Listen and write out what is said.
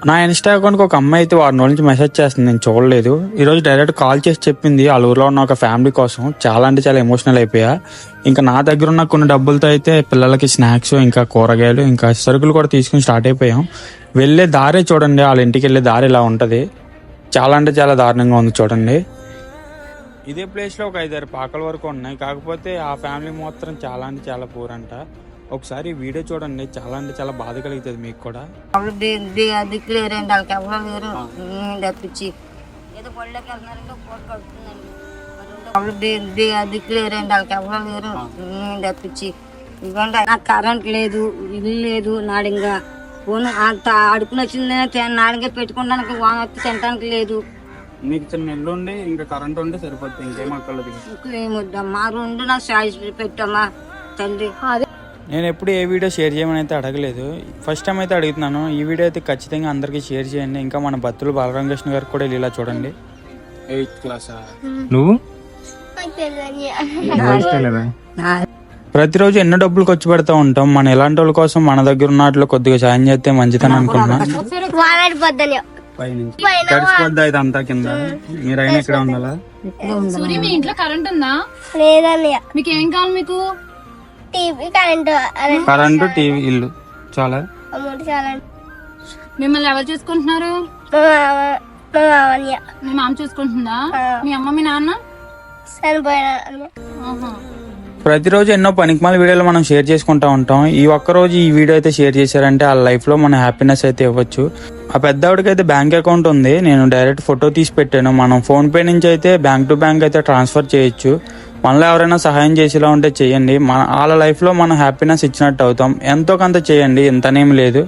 నా ఇన్స్టా అకౌంట్కి ఒక అమ్మాయి అయితే వారి నుంచి మెసేజ్ చేస్తుంది, నేను చూడలేదు. ఈరోజు డైరెక్ట్ కాల్ చేసి చెప్పింది వాళ్ళ ఊర్లో ఉన్న ఒక ఫ్యామిలీ కోసం. చాలా అంటే చాలా ఎమోషనల్ అయిపోయా. ఇంకా నా దగ్గర ఉన్న కొన్ని డబ్బులతో అయితే పిల్లలకి స్నాక్స్, ఇంకా కూరగాయలు, ఇంకా సరుకులు కూడా తీసుకుని స్టార్ట్ అయిపోయాం. వెళ్ళే దారే చూడండి, వాళ్ళ ఇంటికి వెళ్ళే దారి ఇలా ఉంటుంది. చాలా అంటే చాలా దారుణంగా ఉంది చూడండి. ఇదే ప్లేస్లో ఒక 5-6 పాకల వరకు ఉన్నాయి. కాకపోతే ఆ ఫ్యామిలీ మాత్రం చాలా అంటే చాలా పూర్ అంట. ఒకసారి వీడియో చూడండి, చాలా అంటే చాలా బాధ కలుగుతుంది మీకు కూడా. దిక్కులేరండి వాళ్ళకి ఎవరో లేరు తప్పించి ఏదో పళ్ళకి వెళ్తున్నారంటే పూట పడుతుందండి. దిక్కులేరండి వాళ్ళకి ఎవరో లేరు తప్పించి ఇవ్వండి. నాకు కరెంట్ లేదు, ఇల్లు లేదు, నాడింగా ఫోన్ అంత అడుపుని వచ్చింది నాడిగా పెట్టుకోవడానికి వచ్చి తినడానికి లేదు. మీకు చిన్న ఇల్లు ఉండి ఇంకా కరెంట్ ఉంటే సరిపోతుంది, ఇంకేం అక్కర్లేదు. ఇంకేమొద్దమ్మా, రెండు నాకు సాయిస్ పెట్టమ్మా తండ్రి. నేను ఎప్పుడు ఏ వీడియో షేర్ చేయమని అయితే అడగలేదు, ఫస్ట్ టైం అయితే అడుగుతున్నాను. ఈ వీడియో అయితే ఖచ్చితంగా అందరికీ షేర్ చేయండి. ఇంకా మన బత్తులు బాలరామకృష్ణ గారికి కూడా ఇలా చూడండి. 8th క్లాస్ నువ్వు ప్రతిరోజు ఎన్నో డబ్బులు ఖర్చు పెడతా ఉంటాం. మన ఎలాంటి వాళ్ళ కోసం మన దగ్గర ఉన్న వాటిలో కొద్దిగా సాయం చేస్తే మంచిదని అనుకున్నా. గడిచిపోద్దా ఇదంతా కింద, మీరైనా ఇక్కడ ఉండాలా? సూర్య, మీ ఇంట్లో కరెంట్ ఉందా? లేదన్నయ్య. మీకు ఏం కావాలి? మీకు టీవీ, కరెంటు, టీవీ, ఇల్లు చాలా. మిమ్మల్ని ఎవరు చూసుకుంటున్నారు? మీ మామ చూసుకుంటుందా? మీ అమ్మ మీ నాన్న? ప్రతిరోజు ఎన్నో పనికిమాల వీడియోలు మనం షేర్ చేసుకుంటా ఉంటాం. ఈ ఒక్కరోజు ఈ వీడియో అయితే షేర్ చేశారంటే ఆ లైఫ్ లో మన హ్యాపీనెస్ అయితే ఇవ్వచ్చు. ఆ పెద్దవాడికి అయితే బ్యాంక్ అకౌంట్ ఉంది, నేను డైరెక్ట్ ఫోటో తీసి పెట్టాను. మనం ఫోన్ పే నుంచి అయితే బ్యాంక్ టు బ్యాంక్ అయితే ట్రాన్స్ఫర్ చేయొచ్చు. మనలో ఎవరైనా సహాయం చేసేలా ఉంటే చేయండి. వాళ్ళ లైఫ్ లో మనం హ్యాపీనెస్ ఇచ్చినట్టు అవుతాం. ఎంతో కొంత చేయండి, ఇంతనేం లేదు.